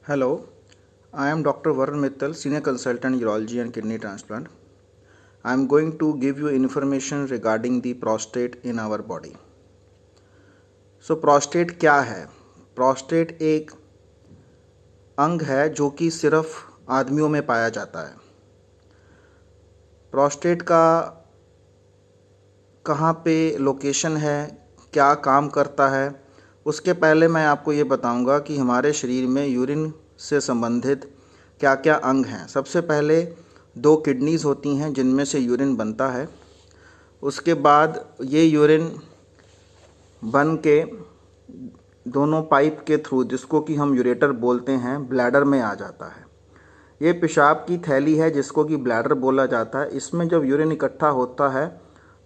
Hello, I am Dr. Varun Mittal, Senior Consultant Urology and Kidney Transplant. I am going to give you information regarding the prostate in our body. So prostate क्या है? Prostate एक अंग है जो कि सिर्फ आदमियों में पाया जाता है। प्रोस्टेट का कहाँ पे लोकेशन है, क्या काम करता है, उसके पहले मैं आपको ये बताऊंगा कि हमारे शरीर में यूरिन से संबंधित क्या क्या अंग हैं। सबसे पहले 2 किडनीज़ होती हैं जिनमें से यूरिन बनता है। उसके बाद ये यूरिन बन के दोनों पाइप के थ्रू, जिसको कि हम यूरेटर बोलते हैं, ब्लैडर में आ जाता है। ये पेशाब की थैली है जिसको कि ब्लैडर बोला जाता है। इसमें जब यूरिन इकट्ठा होता है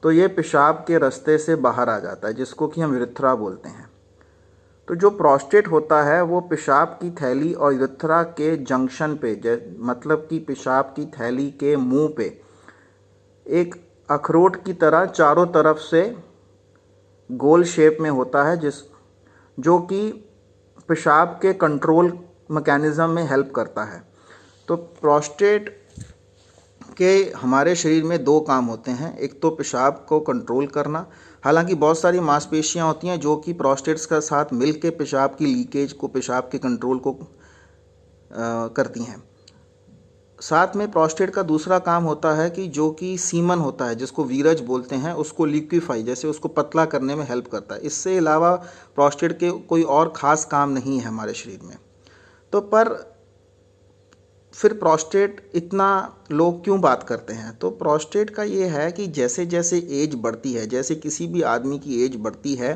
तो ये पेशाब के रास्ते से बाहर आ जाता है जिसको कि हम यूरेथ्रा बोलते हैं। तो जो प्रोस्टेट होता है वो पेशाब की थैली और यूरेथ्रा के जंक्शन पे, मतलब कि पेशाब की थैली के मुंह पे एक अखरोट की तरह चारों तरफ से गोल शेप में होता है, जो कि पेशाब के कंट्रोल मैकेनिज़्म में हेल्प करता है। तो प्रोस्टेट के हमारे शरीर में 2 काम होते हैं। एक तो पेशाब को कंट्रोल करना, हालांकि बहुत सारी मांसपेशियां होती हैं जो कि प्रोस्टेट्स के साथ मिल के पेशाब की लीकेज को, पेशाब के कंट्रोल को करती हैं। साथ में प्रोस्टेट का दूसरा काम होता है कि जो कि सीमन होता है, जिसको वीरज बोलते हैं, उसको लिक्विफाई, जैसे उसको पतला करने में हेल्प करता है। इससे अलावा प्रोस्टेट के कोई और ख़ास काम नहीं है हमारे शरीर में। तो पर फिर प्रोस्टेट इतना लोग क्यों बात करते हैं? तो प्रोस्टेट का ये है कि जैसे जैसे एज बढ़ती है, जैसे किसी भी आदमी की एज बढ़ती है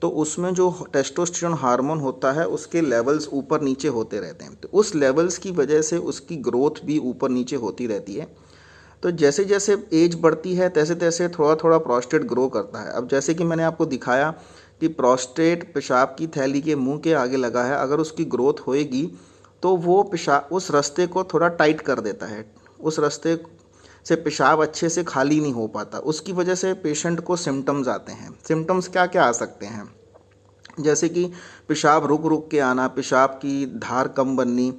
तो उसमें जो टेस्टोस्टेरोन हार्मोन होता है उसके लेवल्स ऊपर नीचे होते रहते हैं। तो उस लेवल्स की वजह से उसकी ग्रोथ भी ऊपर नीचे होती रहती है। तो जैसे जैसे एज बढ़ती है तैसे तैसे थोड़ा थोड़ा प्रोस्टेट ग्रो करता है। अब जैसे कि मैंने आपको दिखाया कि प्रोस्टेट पेशाब की थैली के मुँह के आगे लगा है, अगर उसकी ग्रोथ होएगी तो वो पेशाब उस रास्ते को थोड़ा टाइट कर देता है। उस रास्ते से पेशाब अच्छे से खाली नहीं हो पाता। उसकी वजह से पेशेंट को सिम्टम्स आते हैं। सिम्टम्स क्या क्या आ सकते हैं? जैसे कि पेशाब रुक रुक के आना, पेशाब की धार कम बननी,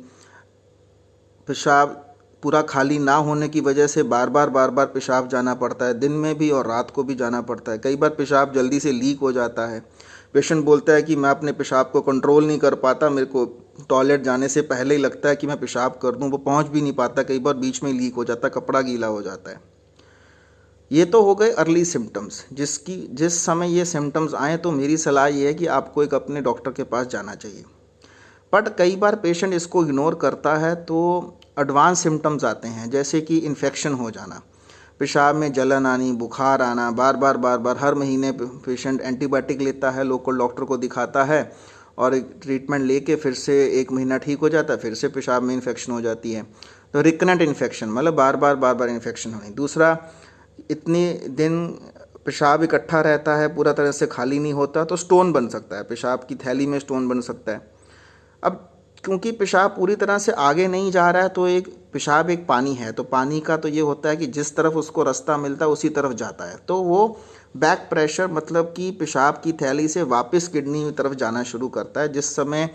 पेशाब पूरा खाली ना होने की वजह से बार बार पेशाब जाना पड़ता है, दिन में भी और रात को भी जाना पड़ता है। कई बार पेशाब जल्दी से लीक हो जाता है। पेशेंट बोलता है कि मैं अपने पेशाब को कंट्रोल नहीं कर पाता, मेरे को टॉयलेट जाने से पहले ही लगता है कि मैं पेशाब कर दूं, वो पहुंच भी नहीं पाता, कई बार बीच में लीक हो जाता है, कपड़ा गीला हो जाता है। ये तो हो गए अर्ली सिम्टम्स। जिस समय ये सिम्टम्स आए तो मेरी सलाह ये है कि आपको एक अपने डॉक्टर के पास जाना चाहिए। बट कई बार पेशेंट इसको इग्नोर करता है तो एडवांस सिम्टम्स आते हैं, जैसे कि इन्फेक्शन हो जाना, पेशाब में जलन आनी, बुखार आना, बार बार हर महीने पेशेंट एंटीबायोटिक लेता है, लोकल डॉक्टर को दिखाता है और ट्रीटमेंट लेके फिर से 1 महीना ठीक हो जाता है, फिर से पेशाब में इन्फेक्शन हो जाती है। तो रिकरेंट इन्फेक्शन, मतलब बार बार इन्फेक्शन होनी। दूसरा, इतने दिन पेशाब इकट्ठा रहता है, पूरा तरह से खाली नहीं होता, तो स्टोन बन सकता है, पेशाब की थैली में स्टोन बन सकता है। अब क्योंकि पेशाब पूरी तरह से आगे नहीं जा रहा है तो पेशाब एक पानी है, तो पानी का तो ये होता है कि जिस तरफ उसको रास्ता मिलता है उसी तरफ जाता है, तो वो बैक प्रेशर, मतलब कि पेशाब की थैली से वापस किडनी की तरफ जाना शुरू करता है, जिस समय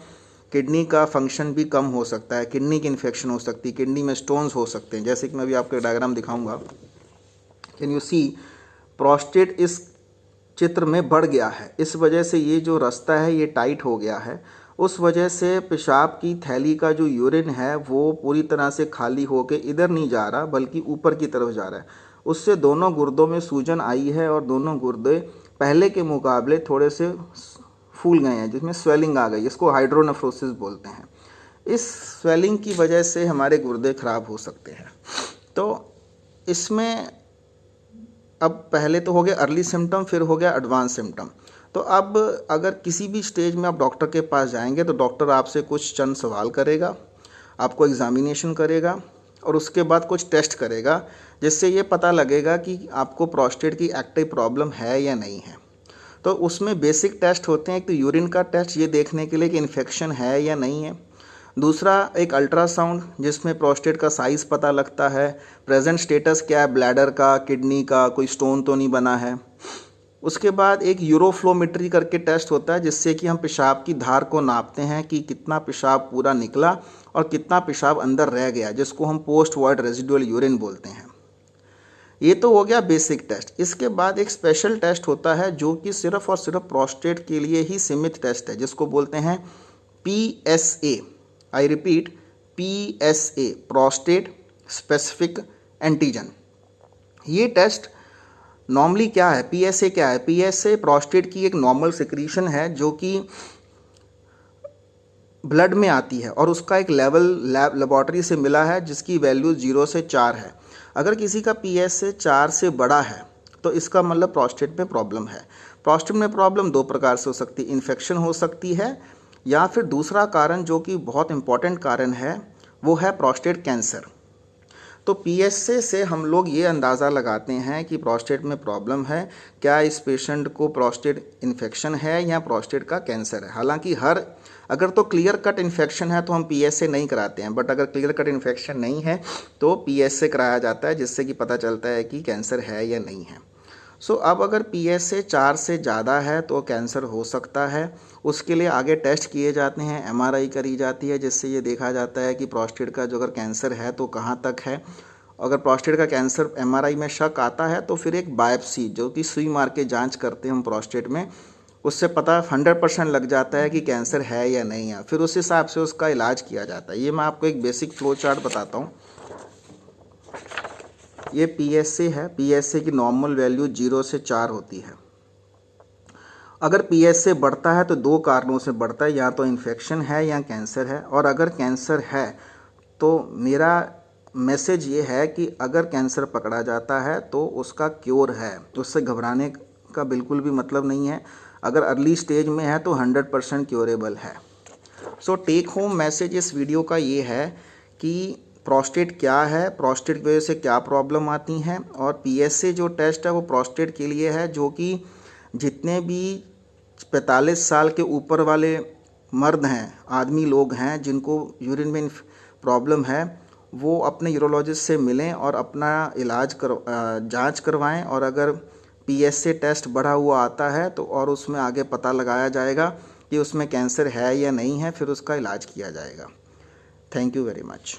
किडनी का फंक्शन भी कम हो सकता है, किडनी की इन्फेक्शन हो सकती है, किडनी में स्टोन्स हो सकते हैं। जैसे कि मैं अभी आपको डायग्राम दिखाऊंगा। कैन यू सी, प्रोस्टेट इस चित्र में बढ़ गया है, इस वजह से ये जो रास्ता है ये टाइट हो गया है। उस वजह से पेशाब की थैली का जो यूरिन है वो पूरी तरह से खाली होके इधर नहीं जा रहा बल्कि ऊपर की तरफ जा रहा है। उससे दोनों गुर्दों में सूजन आई है और दोनों गुर्दे पहले के मुकाबले थोड़े से फूल गए हैं, जिसमें स्वेलिंग आ गई, इसको हाइड्रोनेफ्रोसिस बोलते हैं। इस स्वेलिंग की वजह से हमारे गुर्दे खराब हो सकते हैं। तो इसमें अब पहले तो हो गया अर्ली सिम्टम, फिर हो गया एडवांस सिम्टम। तो अब अगर किसी भी स्टेज में आप डॉक्टर के पास जाएंगे तो डॉक्टर आपसे कुछ चंद सवाल करेगा, आपको एग्जामिनेशन करेगा और उसके बाद कुछ टेस्ट करेगा, जिससे ये पता लगेगा कि आपको प्रोस्टेट की एक्टिव प्रॉब्लम है या नहीं है। तो उसमें बेसिक टेस्ट होते हैं। एक तो यूरिन का टेस्ट, ये देखने के लिए कि इन्फेक्शन है या नहीं है। दूसरा, एक अल्ट्रासाउंड जिसमें प्रोस्टेट का साइज़ पता लगता है, प्रेजेंट स्टेटस क्या है ब्लैडर का, किडनी का, कोई स्टोन तो नहीं बना है। उसके बाद एक यूरोफ्लोमेट्री करके टेस्ट होता है, जिससे कि हम पेशाब की धार को नापते हैं कि कितना पेशाब पूरा निकला और कितना पेशाब अंदर रह गया, जिसको हम पोस्ट वॉइड रेजिडुअल यूरिन बोलते हैं। ये तो हो गया बेसिक टेस्ट। इसके बाद एक स्पेशल टेस्ट होता है जो कि सिर्फ और सिर्फ प्रोस्टेट के लिए ही सीमित टेस्ट है, जिसको बोलते हैं PSA। I repeat, PSA, prostate specific antigen. ये टेस्ट नॉर्मली क्या है, PSA क्या है? PSA प्रोस्टेट की एक नॉर्मल सिक्रीशन है जो कि ब्लड में आती है और उसका एक लेवल लेबॉर्ट्री से मिला है जिसकी वैल्यू 0 से 4 है। अगर किसी का PSA 4 से बड़ा है तो इसका मतलब प्रोस्टेट में प्रॉब्लम है। प्रोस्टेट में प्रॉब्लम दो प्रकार से हो सकती है, इन्फेक्शन हो सकती है या फिर दूसरा कारण जो कि बहुत इंपॉर्टेंट कारण है वो है प्रोस्टेट कैंसर। तो PSA से हम लोग ये अंदाज़ा लगाते हैं कि प्रोस्टेट में प्रॉब्लम है, क्या इस पेशेंट को प्रोस्टेट इन्फेक्शन है या प्रोस्टेट का कैंसर है। हालांकि अगर तो क्लियर कट इन्फेक्शन है तो हम PSA नहीं कराते हैं, बट अगर क्लियर कट इन्फेक्शन नहीं है तो PSA कराया जाता है, जिससे कि पता चलता है कि कैंसर है या नहीं है। अब अगर PSA 4 से ज़्यादा है तो कैंसर हो सकता है। उसके लिए आगे टेस्ट किए जाते हैं, MRI करी जाती है, जिससे ये देखा जाता है कि प्रोस्टेट का जो अगर कैंसर है तो कहाँ तक है। अगर प्रोस्टेट का कैंसर MRI में शक आता है तो फिर एक बायोप्सी जो कि सुई मार के जांच करते हैं हम प्रोस्टेट में, उससे पता 100% लग जाता है कि कैंसर है या नहीं है। फिर उस हिसाब से उसका इलाज किया जाता है। ये मैं आपको एक बेसिक फ्लो चार्ट बताता हूँ। ये PSA है। PSA की नॉर्मल वैल्यू 0 से 4 होती है। अगर PSA बढ़ता है तो दो कारणों से बढ़ता है, या तो इन्फेक्शन है या कैंसर है। और अगर कैंसर है तो मेरा मैसेज ये है कि अगर कैंसर पकड़ा जाता है तो उसका क्योर है, उससे घबराने का बिल्कुल भी मतलब नहीं है। अगर अर्ली स्टेज में है तो 100% क्योरेबल है। टेक होम मैसेज इस वीडियो का ये है कि प्रोस्टेट क्या है, प्रोस्टेट की वजह से क्या प्रॉब्लम आती हैं, और PSA जो टेस्ट है वो प्रोस्टेट के लिए है, जो कि जितने भी 45 साल के ऊपर वाले मर्द हैं, आदमी लोग हैं जिनको यूरिन में प्रॉब्लम है, वो अपने यूरोलॉजिस्ट से मिलें और अपना जांच करवाएं। और अगर PSA टेस्ट बढ़ा हुआ आता है तो और उसमें आगे पता लगाया जाएगा कि उसमें कैंसर है या नहीं है, फिर उसका इलाज किया जाएगा। Thank you very much.